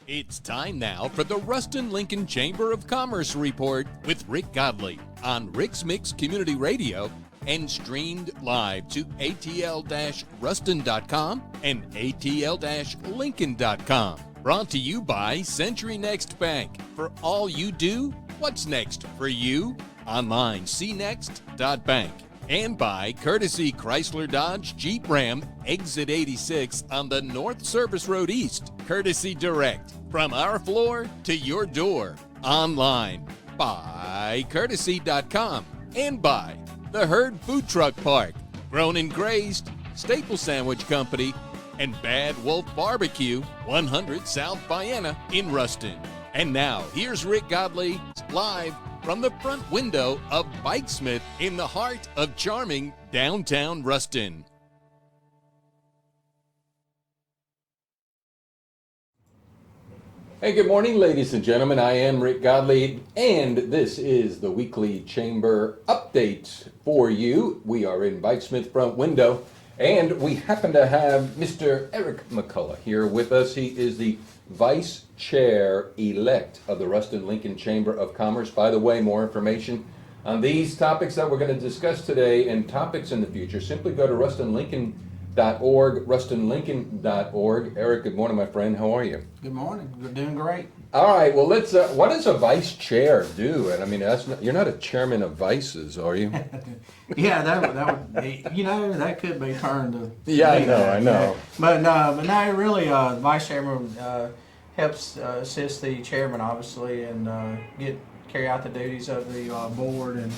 It's time now for the Ruston-Lincoln Chamber of Commerce Report with Rick Godley on Rix-Mix Community Radio and streamed live to ATL-Ruston.com and ATL-Lincoln.com. Brought to you by Century Next Bank. For all you do, what's next for you? Online, cnext.bank. And by Courtesy Chrysler Dodge Jeep Ram Exit 86 on the North Service Road East. Courtesy Direct. From our floor to your door. Online. By Courtesy.com. And by the Herd Food Truck Park. Grown and Grazed. Staple Sandwich Company. And Bad Wolf Barbecue. 100 South Vienna in Ruston. And now, here's Rick Godley live from the front window of Bikesmith in the heart of charming downtown Ruston. Hey, good morning, ladies and gentlemen. I am Rick Godley, and this is the weekly Chamber update for you. We are in Bikesmith front window, and we happen to have Mr. Eric McCulloch here with us. He is the Vice Chair-elect of the Ruston-Lincoln Chamber of Commerce. By the way, more information on these topics that we're going to discuss today and topics in the future, simply go to rustonlincoln.org, rustonlincoln.org. Eric, good morning, my friend. How are you? Good morning. We're doing great. All right. Well, let's. What does a vice chair do? And I mean, you're not a chairman of vices, are you? Yeah, that would that could be turned to. Yeah, I know. But no, really, the vice chairman helps assist the chairman, obviously, and carry out the duties of the board. And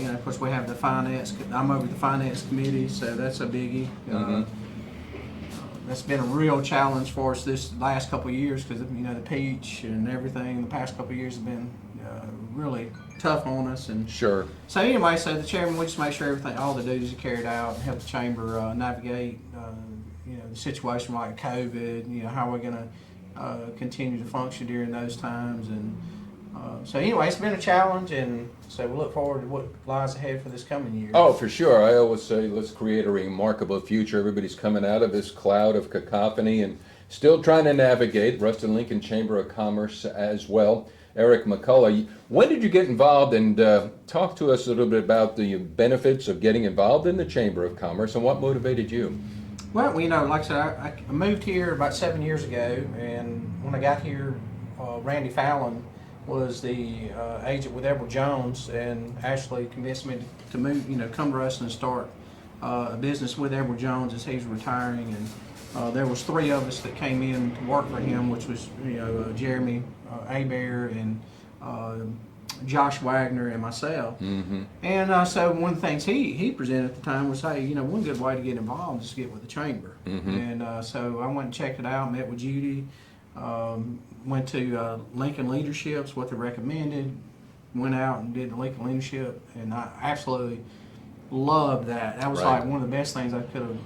of course, we have the finance. I'm over the finance committee, so that's a biggie. That's been a real challenge for us this last couple of years because the peach and everything the past couple of years have been really tough on us. And sure. So anyway, the chairman, we just make sure all the duties are carried out and help the chamber navigate the situation like COVID. How we're going to continue to function during those times. And so anyway, it's been a challenge, and so we look forward to what lies ahead for this coming year. Oh, for sure. I always say let's create a remarkable future. Everybody's coming out of this cloud of cacophony and still trying to navigate. Ruston-Lincoln Chamber of Commerce as well. Eric McCulloch, when did you get involved? And talk to us a little bit about the benefits of getting involved in the Chamber of Commerce and what motivated you. Well, like I said, I moved here about 7 years ago, and when I got here, Randy Fallon was the agent with Edward Jones, and actually convinced me to move, come to Ruston and start a business with Edward Jones as he's retiring. And there was three of us that came in to work for him, which was Jeremy Abear and Josh Wagner and myself. Mm-hmm. And so one of the things he presented at the time was, hey, one good way to get involved is to get with the chamber. Mm-hmm. And so I went and checked it out, met with Judy. Went to Lincoln Leaderships, what they recommended, went out and did the Lincoln Leadership, and I absolutely loved that. That was right. Like one of the best things I could have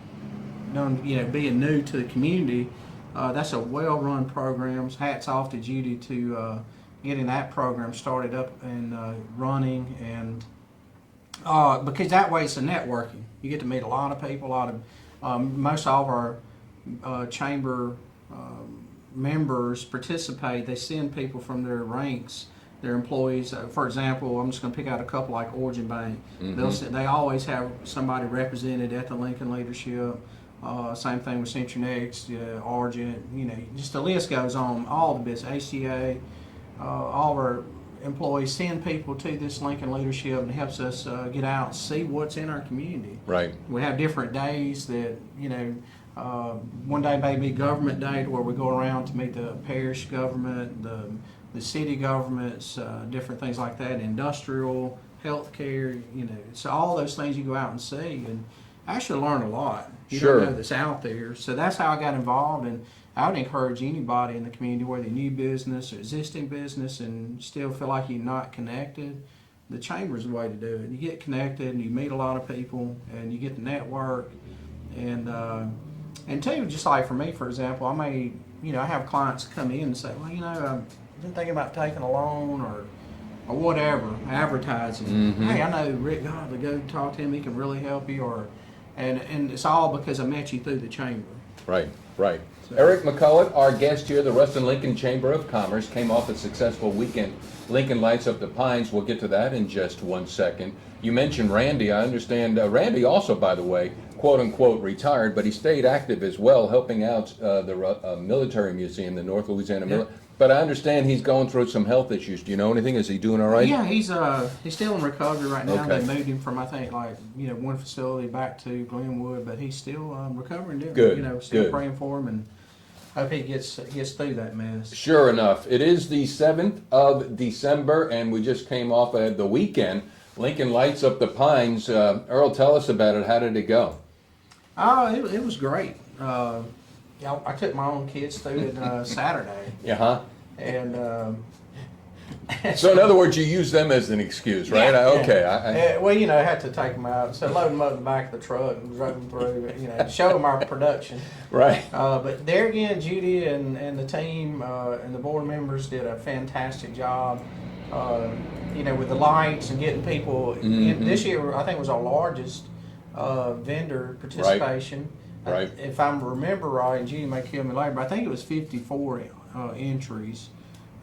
done, being new to the community. That's a well-run program. Hats off to Judy to getting that program started up and running, and because that way it's a networking. You get to meet a lot of people, most all of our chamber members participate. They send people from their ranks, their employees. For example, I'm just going to pick out a couple like Origin Bank. Mm-hmm. They always have somebody represented at the Lincoln Leadership. Same thing with Century Next, Argent. Just the list goes on. All the business, ACA, all of our employees send people to this Lincoln Leadership, and helps us get out and see what's in our community. Right. We have different days that one day may be government day, where we go around to meet the parish government, the city governments, different things like that, industrial, healthcare, so all those things you go out and see and actually learn a lot. You Sure. don't know that's out there. So that's how I got involved, and I would encourage anybody in the community, whether you're new business or existing business and still feel like you're not connected, the chamber's the way to do it. You get connected and you meet a lot of people and you get to network. And two, just like for me, for example, I may, I have clients come in and say, well, I've been thinking about taking a loan or whatever, advertising. Mm-hmm. Hey, I know Rick Godley, go talk to him, he can really help you. And it's all because I met you through the chamber. Right. So. Eric McCulloch, our guest here, the Ruston-Lincoln Chamber of Commerce, came off a successful weekend. Lincoln Lights Up the Pines. We'll get to that in just 1 second. You mentioned Randy. I understand Randy also, by the way, quote-unquote retired, but he stayed active as well, helping out the military museum, the North Louisiana Military. But I understand he's going through some health issues. Do you know anything? Is he doing all right? Yeah, he's still in recovery right now. Okay. They moved him from, I think, one facility back to Glenwood, but he's still recovering. Good. Still Good. praying for him, and hope he gets through that mess. Sure enough. It is the 7th of December, and we just came off the weekend. Lincoln Lights Up the Pines. Earl, tell us about it. How did it go? Oh, it was great. I took my own kids through it Saturday. Yeah. And so in other words, you use them as an excuse, right? Yeah, Okay. Well, I had to take them out, so load them up in the back of the truck and drove them through. Show them our production. Right. But there again, Judy and the team and the board members did a fantastic job. With the lights and getting people. This year, I think was our largest vendor participation. Right. If I remember right, and Judy may kill me later, but I think it was 54 entries,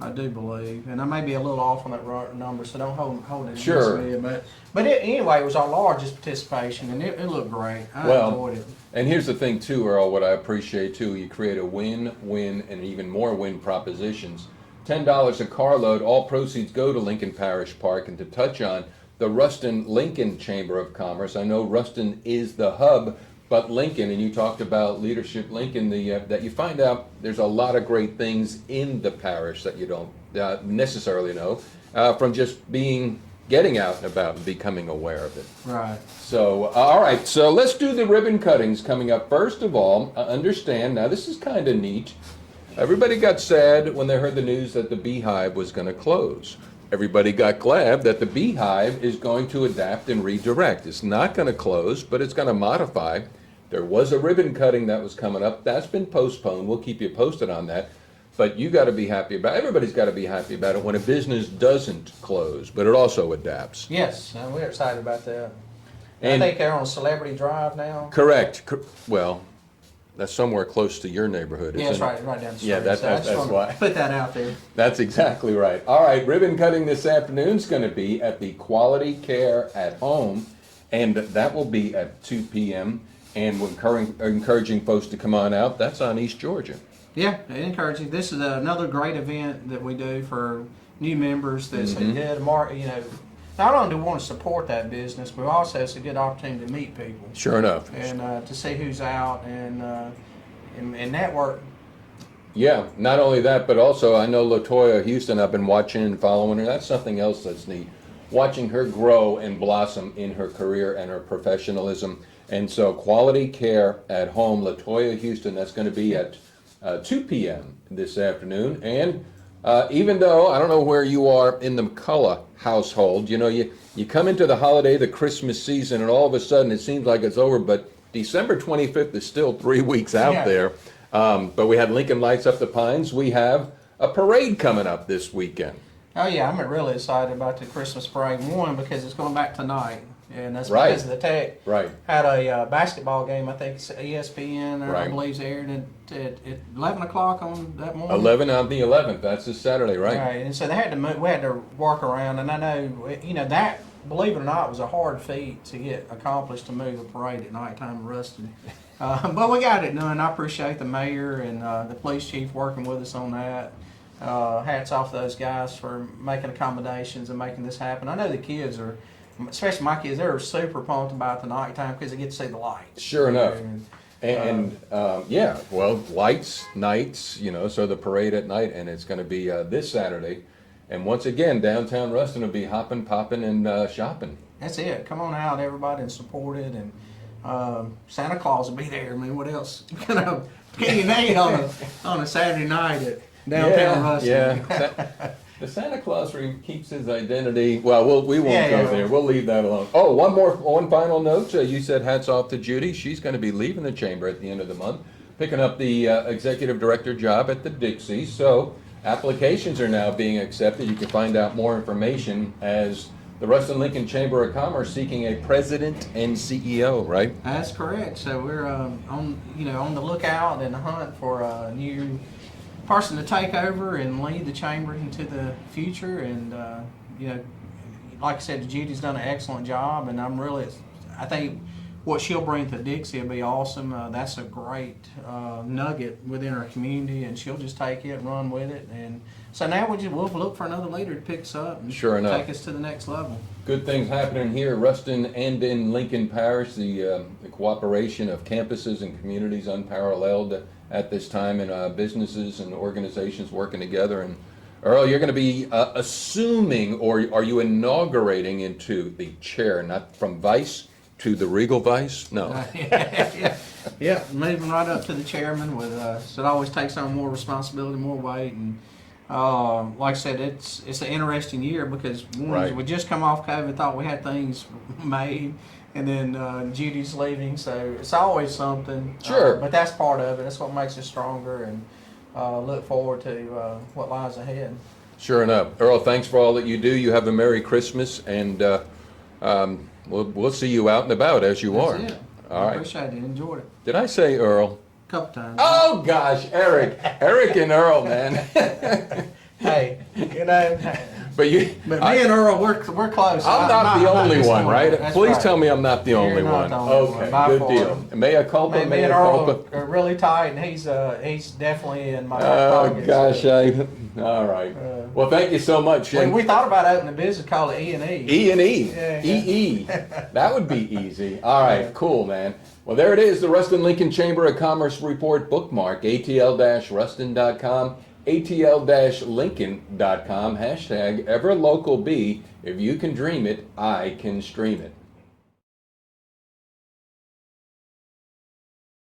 I do believe. And I may be a little off on that number, so don't hold it Sure. against me. But anyway, it was our largest participation, and it looked great. I enjoyed it. And here's the thing, too, Earl, what I appreciate, too, you create a win, and even more win propositions. $10 a carload, all proceeds go to Lincoln Parish Park. And to touch on the Ruston-Lincoln Chamber of Commerce, I know Ruston is the hub, but Lincoln, and you talked about Leadership Lincoln, that you find out there's a lot of great things in the parish that you don't necessarily know from just getting out and about and becoming aware of it. Right. So, all right, so let's do the ribbon cuttings coming up. First of all, understand, now this is kind of neat. Everybody got sad when they heard the news that the Beehive was going to close. Everybody got glad that the Beehive is going to adapt and redirect. It's not going to close, but it's going to modify. There was a ribbon cutting that was coming up. That's been postponed. We'll keep you posted on that. But you got to be happy about it. Everybody's got to be happy about it when a business doesn't close, but it also adapts. Yes, we're excited about that. And I think they're on Celebrity Drive now. Correct. Well, that's somewhere close to your neighborhood, isn't Yeah, it? it's right down the street. Yeah, that's why. Put that out there. That's exactly right. All right, ribbon cutting this afternoon is going to be at the Quality Care at Home, and that will be at 2 p.m. And we're encouraging folks to come on out. That's on East Georgia. Yeah, encouraging. This is another great event that we do for new members that's not only do we want to support that business, but also it's a good opportunity to meet people. Sure enough. And to see who's out and network. Yeah, not only that, but also I know LaToya Houston, I've been watching and following her. That's something else that's neat. Watching her grow and blossom in her career and her professionalism. And so Quality Care at Home, LaToya Houston, that's going to be at 2 p.m. this afternoon. And even though, I don't know where you are in the McCulloch household, you come into the holiday, the Christmas season, and all of a sudden it seems like it's over, but December 25th is still 3 weeks out there. But we had Lincoln Lights Up the Pines. We have a parade coming up this weekend. Oh yeah, I'm really excited about the Christmas parade. One, because it's going back tonight. And that's Right. because of the Tech had a basketball game. I think it's ESPN, I believe, aired at 11 o'clock on that morning. 11 on the 11th. That's this Saturday, right? Right, and so they had to move, we had to work around, and I know, that, believe it or not, was a hard feat to get accomplished to move a parade at nighttime in Ruston. But we got it done. I appreciate the mayor and the police chief working with us on that. Hats off to those guys for making accommodations and making this happen. I know the kids are, especially my kids, they're super pumped about the nighttime because they get to see the lights. Sure enough. Lights, nights, so the parade at night, and it's going to be this Saturday. And once again, downtown Ruston will be hopping, popping, and shopping. That's it. Come on out, everybody, and support it. And Santa Claus will be there. I mean, what else? Can you name on a Saturday night at downtown Ruston? Yeah. The Santa Claus keeps his identity. Well, we won't go there. We'll leave that alone. Oh, one final note. You said hats off to Judy. She's going to be leaving the chamber at the end of the month, picking up the executive director job at the Dixie. So applications are now being accepted. You can find out more information as the Ruston Lincoln Chamber of Commerce seeking a president and CEO, right? That's correct. So we're on the lookout and the hunt for a new person to take over and lead the chamber into the future. And like I said, Judy's done an excellent job, and I think what she'll bring to Dixie will be awesome. That's a great nugget within our community, and she'll just take it and run with it. And so now we'll look for another leader to pick us up and Sure enough. take us to the next level. Good things happening here, Ruston and in Lincoln Parish. The cooperation of campuses and communities unparalleled at this time, and businesses and organizations working together. And Earl, you're going to be assuming, or are you inaugurating into the chair, not from vice to the regal vice? No. Yeah, moving right up to the chairman with so it always takes on more responsibility, more weight, and like I said, it's an interesting year because we just come off COVID, thought we had things made, and then Judy's leaving, so it's always something. Sure. But that's part of it. That's what makes us stronger, and look forward to what lies ahead. Sure enough. Earl, thanks for all that you do. You have a Merry Christmas, and we'll see you out and about as you are. That's it. All I right. appreciate it. Enjoyed it. Did I say Earl? A couple times. Oh gosh, Eric and Earl, man. Hey, But me and Earl, we're close. I'm not the only one, right? That's Please right. tell me I'm not the only not one. the only one, Okay, by good far. deal. Mea culpa, Me mea and Earl culpa. are really tight, and he's definitely in my back Oh pocket. gosh, all right. Well, thank you so much. We thought about opening a business called E&E. E&E. Yeah. EE. That would be easy. All right, cool, man. Well, there it is, the Ruston Lincoln Chamber of Commerce report bookmark, ATL-Ruston.com, ATL-Lincoln.com, #EverLocalB. If you can dream it, I can stream it.